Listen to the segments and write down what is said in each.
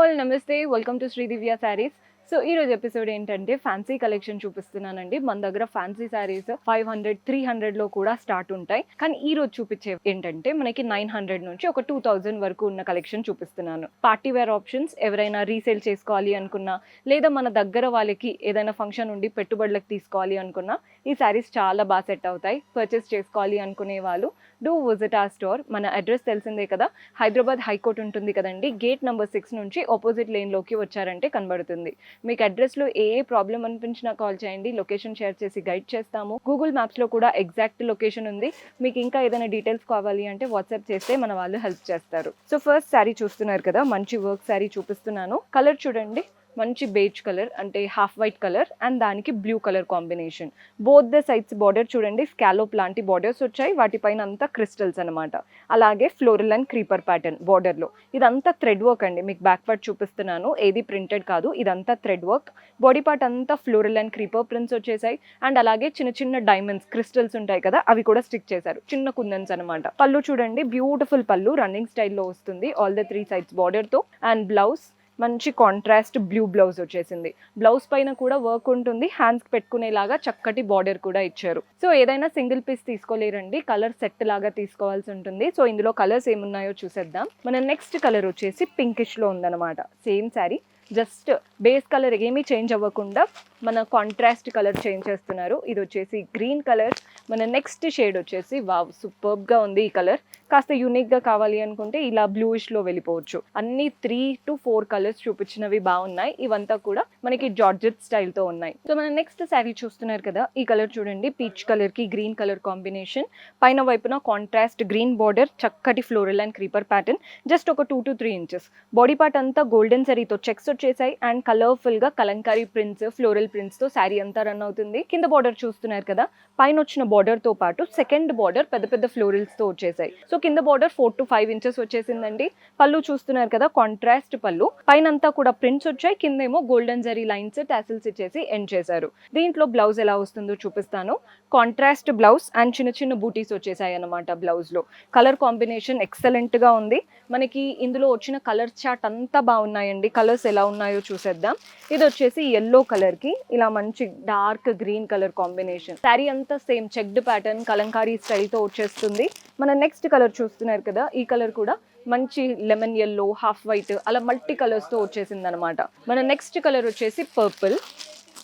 All నమస్తే, welcome to Shri Divya sarees. So ఈ రోజు ఎపిసోడ్ ఏంటంటే ఫ్యాన్సీ కలెక్షన్ చూపిస్తున్నానండి. మన దగ్గర ఫ్యాన్సీ శారీస్ 500, 300లో కూడా స్టార్ట్ ఉంటాయి. కానీ ఈ రోజు చూపించే ఏంటంటే మనకి 900 నుంచి ఒక 2000 వరకు ఉన్న కలెక్షన్ చూపిస్తున్నాను. పార్టీ వేర్ ఆప్షన్స్, ఎవరైనా రీసేల్ చేసుకోవాలి అనుకున్నా, లేదా మన దగ్గర వాళ్ళకి ఏదైనా ఫంక్షన్ ఉండి పెట్టుబడులకు తీసుకోవాలి అనుకున్నా ఈ శారీస్ చాలా బాగా సెట్ అవుతాయి. పర్చేస్ చేసుకోవాలి అనుకునే వాళ్ళు డూ విజిట్ ఆ స్టోర్. మన అడ్రస్ తెలిసిందే కదా, హైదరాబాద్ హైకోర్ట్ ఉంటుంది కదండి, గేట్ నెంబర్ 6 నుంచి ఆపోజిట్ లేన్లోకి వచ్చారంటే కనబడుతుంది. మీకు అడ్రస్లో ఏ ప్రాబ్లం అనిపించినా కాల్ చేయండి, లొకేషన్ షేర్ చేసి గైడ్ చేస్తాము. గూగుల్ మ్యాప్స్లో కూడా ఎగ్జాక్ట్ లొకేషన్ ఉంది. మీకు ఇంకా ఏదైనా డీటెయిల్స్ కావాలి అంటే వాట్సాప్ చేస్తే మన వాళ్ళు హెల్ప్ చేస్తారు. సో ఫస్ట్ శారీ చూస్తున్నారు కదా, మంచి వర్క్ శారీ చూపిస్తున్నాను. కలర్ చూడండి, మంచి బేజ్ కలర్ అంటే హాఫ్ వైట్ కలర్ అండ్ దానికి blue colour combination. Both the sides border చూడండి, స్కాలోప్ లాంటి బార్డర్స్ వచ్చాయి, వాటిపైన అంతా క్రిస్టల్స్ అనమాట. అలాగే ఫ్లోరల్ అండ్ క్రీపర్ ప్యాటర్న్ బార్డర్లో. ఇదంతా థ్రెడ్ వర్క్ అండి, మీకు బ్యాక్ పార్ట్ చూపిస్తున్నాను, ఏది ప్రింటెడ్ కాదు, ఇదంతా థ్రెడ్ వర్క్. బాడీ పార్ట్ అంతా ఫ్లోరల్ అండ్ క్రీపర్ ప్రింట్స్ వచ్చేసాయి అండ్ అలాగే చిన్న చిన్న డైమండ్స్ క్రిస్టల్స్ ఉంటాయి కదా, అవి కూడా స్టిక్ చేశారు, చిన్న కుందన్స్ అనమాట. పళ్ళు చూడండి, బ్యూటిఫుల్ పళ్ళు, రన్నింగ్ స్టైల్లో వస్తుంది ఆల్ ద 3 సైడ్స్ బార్డర్తో. అండ్ బ్లౌజ్ మంచి కాంట్రాస్ట్ బ్లూ బ్లౌజ్ వచ్చేసింది. బ్లౌజ్ పైన కూడా వర్క్ ఉంటుంది, హ్యాండ్స్ పెట్టుకునేలాగా చక్కటి బార్డర్ కూడా ఇచ్చారు. సో ఏదైనా సింగిల్ పీస్ తీసుకోలేరండి, కలర్ సెట్ లాగా తీసుకోవాల్సి ఉంటుంది. సో ఇందులో కలర్స్ ఏమున్నాయో చూసేద్దాం. మన నెక్స్ట్ కలర్ వచ్చేసి పింకిష్ లో ఉందన్నమాట. Same sari, just base colour ఏమీ చేంజ్ అవ్వకుండా మన కాంట్రాస్ట్ కలర్ చేంజ్ చేస్తున్నారు. ఇది వచ్చేసి గ్రీన్ కలర్. మన నెక్స్ట్ షేడ్ వచ్చేసి వావ్, సూపర్బ్గా ఉంది ఈ కలర్. కాస్త యూనిక్గా కావాలి అనుకుంటే ఇలా బ్లూయిష్లో వెళ్ళిపోవచ్చు. అన్ని 3 to 4 కలర్స్ చూపించినవి బాగున్నాయి. ఇవంతా కూడా మనకి జార్జెట్ స్టైల్తో ఉన్నాయి. సో మన నెక్స్ట్ శారీ చూస్తున్నారు కదా, ఈ కలర్ చూడండి, పీచ్ కలర్కి గ్రీన్ కలర్ కాంబినేషన్. పైన వైపున కాంట్రాస్ట్ గ్రీన్ బార్డర్, చక్కటి floral and creeper pattern, just ఒక 2 to 3 ఇంచెస్. బాడీ పార్ట్ అంతా గోల్డెన్ జరీతో చెక్స్ వచ్చేసాయి అండ్ కలర్ఫుల్గా కలంకారీ ప్రింట్స్, ఫ్లోరల్ ప్రింట్స్తో శారీ అంతా రన్ అవుతుంది. కింద బార్డర్ చూస్తున్నారు కదా, పైన వచ్చిన బార్డర్తో పాటు సెకండ్ బార్డర్ పెద్ద పెద్ద ఫ్లోరల్స్తో వచ్చేసాయి. సో కింద బార్డర్ 4 to 5 ఇంచెస్ వచ్చేసిందండి. పళ్ళు చూస్తున్నారు కదా, కాంట్రాస్ట్ పళ్ళు, పైన అంతా కూడా ప్రింట్స్ వచ్చాయి, కింద ఏమో గోల్డెన్ జరీ లైన్స్ టాసిల్స్ ఇచ్చేసి ఎండ్ చేశారు. దీంట్లో బ్లౌజ్ ఎలా వస్తుందో చూపిస్తాను. కాంట్రాస్ట్ బ్లౌజ్ అండ్ చిన్న చిన్న బూటీస్ వచ్చేసాయి అనమాట బ్లౌజ్ లో. కలర్ కాంబినేషన్ ఎక్సలెంట్ గా ఉంది. మనకి ఇందులో వచ్చిన కలర్ చార్ట్ అంతా బాగున్నాయండి. కలర్స్ ఎలా ఉన్నాయో చూసేద్దాం. ఇది వచ్చేసి ఎల్లో కలర్ కి ఇలా మంచి dark green colour combination. Sari అంతా same checked pattern kalamkari style తో వచ్చేస్తుంది. మన నెక్స్ట్ కలర్ చూస్తున్నారు కదా, ఈ కలర్ కూడా మంచి లెమన్ ఎల్లో, హాఫ్ వైట్, అలా మల్టీ కలర్స్ తో వచ్చేసింది అనమాట. మన నెక్స్ట్ కలర్ వచ్చేసి పర్పుల్.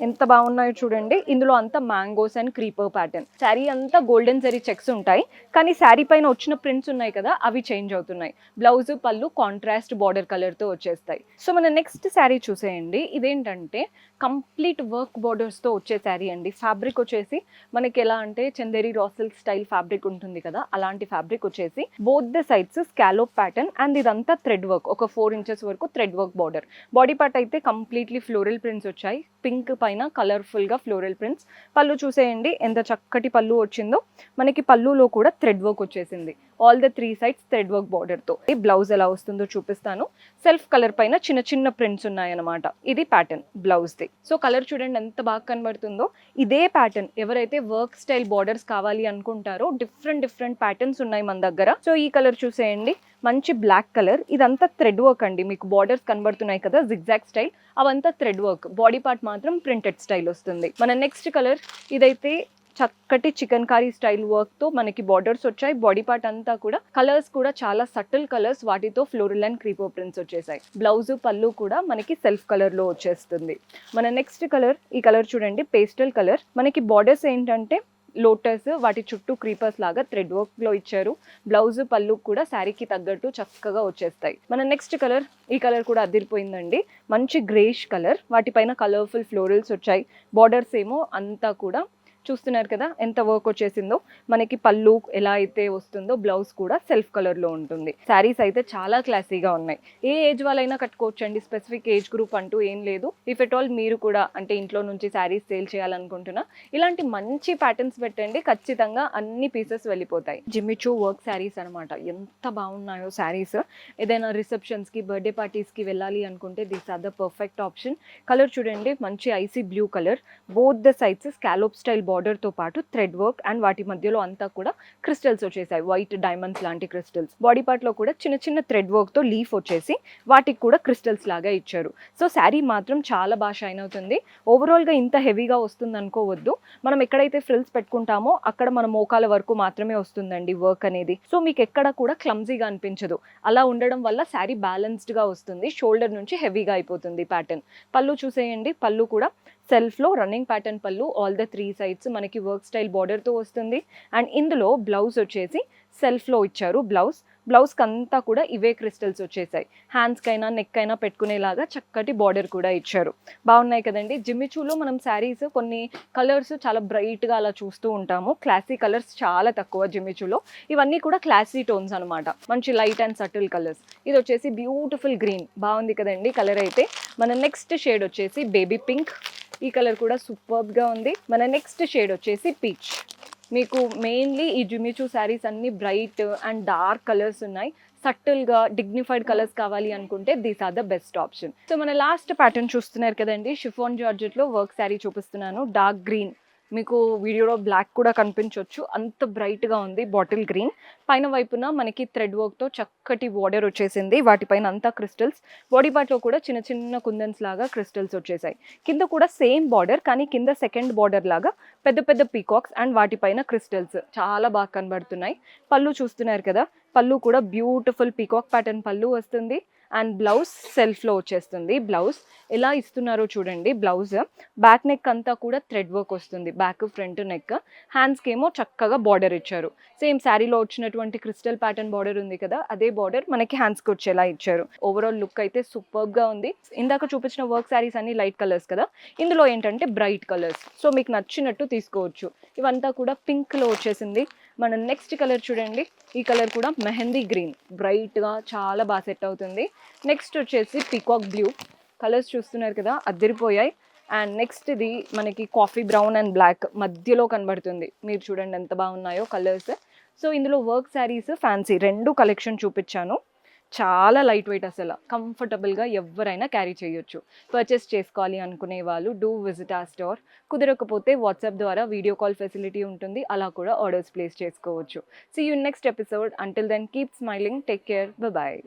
ఎంత బాగున్నాయో చూడండి. ఇందులో అంతా mangoes and creeper pattern. Sari అంతా గోల్డెన్ జరీ చెక్స్ ఉంటాయి, కానీ శారీ పైన వచ్చిన ప్రింట్స్ ఉన్నాయి కదా, అవి చేంజ్ అవుతున్నాయి. బ్లౌజ్ పళ్ళు కాంట్రాస్ట్ బార్డర్ కలర్ తో వచ్చేస్తాయి. సో మన నెక్స్ట్ శారీ చూసేయండి. ఇదేంటంటే కంప్లీట్ వర్క్ బార్డర్స్ తో వచ్చే శారీ అండి. ఫ్యాబ్రిక్ వచ్చేసి మనకి ఎలా అంటే Chanderi raw silk style fabric ఉంటుంది కదా, అలాంటి ఫ్యాబ్రిక్ వచ్చేసి both the sides scallop pattern and ఇదంతా థ్రెడ్ వర్క్, ఒక 4 ఇంచెస్ వరకు thread work border. Body part అయితే కంప్లీట్లీ ఫ్లోరల్ ప్రింట్స్ వచ్చాయి, పింక్ పైన కలర్ఫుల్ గా ఫ్లోరల్ ప్రింట్స్. పళ్ళు చూసేయండి ఎంత చక్కటి పళ్ళు వచ్చిందో. మనకి పళ్ళులో కూడా థ్రెడ్ వర్క్ వచ్చేసింది, all the 3 sides thread work border తో. ఈ బ్లౌజ్ ఎలా వస్తుందో చూపిస్తాను. సెల్ఫ్ కలర్ పైన చిన్న చిన్న ప్రింట్స్ ఉన్నాయన్నమాట. ఇది pattern blouse the. So colour చూడండి ఎంత బాగా కనబడుతుందో. ఇదే ప్యాటర్న్ ఎవరైతే వర్క్ స్టైల్ బార్డర్స్ కావాలి అనుకుంటారో డిఫరెంట్ ప్యాటర్న్స్ ఉన్నాయి మన దగ్గర. సో ఈ కలర్ చూసేయండి, మంచి బ్లాక్ కలర్. ఇదంతా థ్రెడ్ వర్క్ అండి, మీకు బార్డర్స్ కనబడుతున్నాయి కదా జిగ్జాగ్ స్టైల్, అవంతా థ్రెడ్ వర్క్. బాడీ పార్ట్ మాత్రం ప్రింటెడ్ స్టైల్ వస్తుంది. మన నెక్స్ట్ కలర్ ఇదైతే చక్కటి చికెన్ కారీ స్టైల్ వర్క్ తో మనకి బార్డర్స్ వచ్చాయి. బాడీ పార్ట్ అంతా కూడా కలర్స్ కూడా చాలా సటిల్ కలర్స్, వాటితో ఫ్లోరల్ అండ్ క్రీపర్ ప్రింట్స్ వచ్చేసాయి. బ్లౌజ్ పళ్ళు కూడా మనకి సెల్ఫ్ కలర్ లో వచ్చేస్తుంది. మన నెక్స్ట్ కలర్, ఈ కలర్ చూడండి, పేస్టల్ కలర్. మనకి బార్డర్స్ ఏంటంటే లోటస్, వాటి చుట్టూ క్రీపర్స్ లాగా థ్రెడ్ వర్క్ లో ఇచ్చారు. బ్లౌజ్ పళ్ళు కూడా శారీకి తగ్గట్టు చక్కగా వచ్చేస్తాయి. మన నెక్స్ట్ కలర్, ఈ కలర్ కూడా అదిరిపోయిందండి. మంచి గ్రేష్ కలర్, వాటిపైన కలర్ఫుల్ ఫ్లోరల్స్ వచ్చాయి. బార్డర్స్ ఏమో అంతా కూడా చూస్తున్నారు కదా ఎంత వర్క్ వచ్చేసిందో. మనకి పళ్ళు ఎలా అయితే వస్తుందో బ్లౌజ్ కూడా సెల్ఫ్ కలర్ లో ఉంటుంది. శారీస్ అయితే చాలా క్లాసీగా ఉన్నాయి. ఏ ఏజ్ వాళ్ళైనా కట్టుకోవచ్చు అండి, స్పెసిఫిక్ ఏజ్ గ్రూప్ అంటూ ఏం లేదు. ఇఫ్ ఎట్ ఆల్ మీరు కూడా అంటే ఇంట్లో నుంచి శారీస్ సేల్ చేయాలనుకుంటున్నా, ఇలాంటి మంచి ప్యాటర్న్స్ పెట్టండి, ఖచ్చితంగా అన్ని పీసెస్ వెళ్ళిపోతాయి. జిమ్మిచూ వర్క్ శారీస్ అనమాట, ఎంత బాగున్నాయో శారీస్. ఏదైనా రిసెప్షన్స్ కి, బర్త్డే పార్టీస్ కి వెళ్ళాలి అనుకుంటే this are the perfect option. Colour చూడండి, మంచి icy blue colour. Both the sides scallop style border బార్డర్తో పాటు థ్రెడ్ వర్క్ అండ్ వాటి మధ్యలో అంతా కూడా క్రిస్టల్స్ వచ్చేసాయి, వైట్ డైమండ్స్ లాంటి క్రిస్టల్స్. బాడీ పార్ట్లో కూడా చిన్న చిన్న థ్రెడ్ వర్క్తో లీఫ్ వచ్చేసి వాటికి కూడా క్రిస్టల్స్ లాగా ఇచ్చారు. సో శారీ మాత్రం చాలా బాగా షైన్ అవుతుంది. ఓవరాల్గా ఇంత హెవీగా వస్తుంది అనుకోవద్దు, మనం ఎక్కడైతే ఫ్రిల్స్ పెట్టుకుంటామో అక్కడ మన మోకాల వరకు మాత్రమే వస్తుందండి వర్క్ అనేది. సో మీకు ఎక్కడ కూడా క్లమ్జీగా అనిపించదు. అలా ఉండడం వల్ల శారీ బ్యాలెన్స్డ్గా వస్తుంది, షోల్డర్ నుంచి హెవీగా అయిపోతుంది ప్యాటర్న్. పళ్ళు చూసేయండి, పళ్ళు కూడా సెల్ఫ్లో రన్నింగ్ ప్యాటర్న్ పళ్ళు, ఆల్ ద 3 sides మనకి వర్క్ స్టైల్ బార్డర్తో వస్తుంది. అండ్ ఇందులో బ్లౌజ్ వచ్చేసి సెల్ఫ్లో ఇచ్చారు. బ్లౌజ్కి అంతా కూడా ఇవే క్రిస్టల్స్ వచ్చేసాయి. హ్యాండ్స్కైనా నెక్ అయినా పెట్టుకునేలాగా చక్కటి బార్డర్ కూడా ఇచ్చారు. బాగున్నాయి కదండి. జిమ్మిచూలో మనం శారీస్ కొన్ని కలర్స్ చాలా బ్రైట్గా అలా చూస్తూ ఉంటాము, క్లాసీ కలర్స్ చాలా తక్కువ జిమ్మిచూలో. ఇవన్నీ కూడా క్లాసీ టోన్స్ అనమాట, మంచి లైట్ అండ్ సటిల్ కలర్స్. ఇది వచ్చేసి బ్యూటిఫుల్ గ్రీన్, బాగుంది కదండి కలర్ అయితే. మన నెక్స్ట్ షేడ్ వచ్చేసి బేబీ పింక్, ఈ కలర్ కూడా సూపర్బ్గా ఉంది. మన నెక్స్ట్ షేడ్ వచ్చేసి పీచ్. మీకు మెయిన్లీ ఈ జిమ్మిచూ శారీస్ అన్ని బ్రైట్ అండ్ డార్క్ కలర్స్ ఉన్నాయి. సటిల్గా డిగ్నిఫైడ్ కలర్స్ కావాలి అనుకుంటే these are the best option. So మన లాస్ట్ ప్యాటర్న్ చూస్తున్నారు కదండి, షిఫాన్ జార్జెట్లో వర్క్ శారీ చూపిస్తున్నాను. డార్క్ గ్రీన్, మీకు వీడియోలో బ్లాక్ కూడా కనిపించవచ్చు, అంత బ్రైట్గా ఉంది. బాటిల్ గ్రీన్, పైన వైపున మనకి థ్రెడ్ వర్క్తో చక్కటి బార్డర్ వచ్చేసింది, వాటిపైన అంతా క్రిస్టల్స్. బాడీ పార్ట్లో కూడా చిన్న చిన్న కుందన్స్ లాగా క్రిస్టల్స్ వచ్చేసాయి. కింద కూడా సేమ్ బార్డర్, కానీ కింద సెకండ్ బార్డర్ లాగా పెద్ద పెద్ద పీకాక్స్ అండ్ వాటిపైన క్రిస్టల్స్ చాలా బాగా కనబడుతున్నాయి. పళ్ళు చూస్తున్నారు కదా, పళ్ళు కూడా బ్యూటిఫుల్ పీకాక్ ప్యాటర్న్ పళ్ళు వస్తుంది. అండ్ బ్లౌజ్ సెల్ఫ్లో వచ్చేస్తుంది. బ్లౌజ్ ఎలా ఇస్తున్నారో చూడండి. బ్లౌజ్ బ్యాక్ నెక్ అంతా కూడా థ్రెడ్ వర్క్ వస్తుంది, బ్యాక్ ఫ్రంట్ నెక్. హ్యాండ్స్కి ఏమో చక్కగా బార్డర్ ఇచ్చారు. సేమ్ శారీలో వచ్చినటువంటి క్రిస్టల్ ప్యాటర్న్ బార్డర్ ఉంది కదా, అదే బార్డర్ మనకి హ్యాండ్స్కి వచ్చేలా ఇచ్చారు. ఓవరాల్ లుక్ అయితే సూపర్గా ఉంది. ఇందాక చూపించిన వర్క్ శారీస్ అన్ని లైట్ కలర్స్ కదా, ఇందులో ఏంటంటే బ్రైట్ కలర్స్. సో మీకు నచ్చినట్టు తీసుకోవచ్చు. ఇవంతా కూడా పింక్లో వచ్చేసింది. మన నెక్స్ట్ కలర్ చూడండి, ఈ కలర్ కూడా మెహందీ గ్రీన్, బ్రైట్గా చాలా బాగా సెట్ అవుతుంది. నెక్స్ట్ వచ్చేసి పీకాక్ బ్లూ, కలర్స్ చూస్తున్నారు కదా అదిరిపోయాయి. అండ్ నెక్స్ట్ ఇది మనకి కాఫీ బ్రౌన్ అండ్ బ్లాక్ మధ్యలో కనబడుతుంది. మీరు చూడండి ఎంత బాగున్నాయో కలర్స్. సో ఇందులో వర్క్ శారీస్ ఫ్యాన్సీ రెండు కలెక్షన్ చూపించాను. చాలా లైట్ వెయిట్, అసలు కంఫర్టబుల్గా ఎవరైనా క్యారీ చేయొచ్చు. పర్చేస్ చేసుకోవాలి అనుకునే వాళ్ళు డూ విజిట్ ఆ స్టోర్. కుదరకపోతే వాట్సాప్ ద్వారా వీడియో కాల్ ఫెసిలిటీ ఉంటుంది, అలా కూడా ఆర్డర్స్ ప్లేస్ చేసుకోవచ్చు. See you next episode. Until then keep smiling, take care, bye.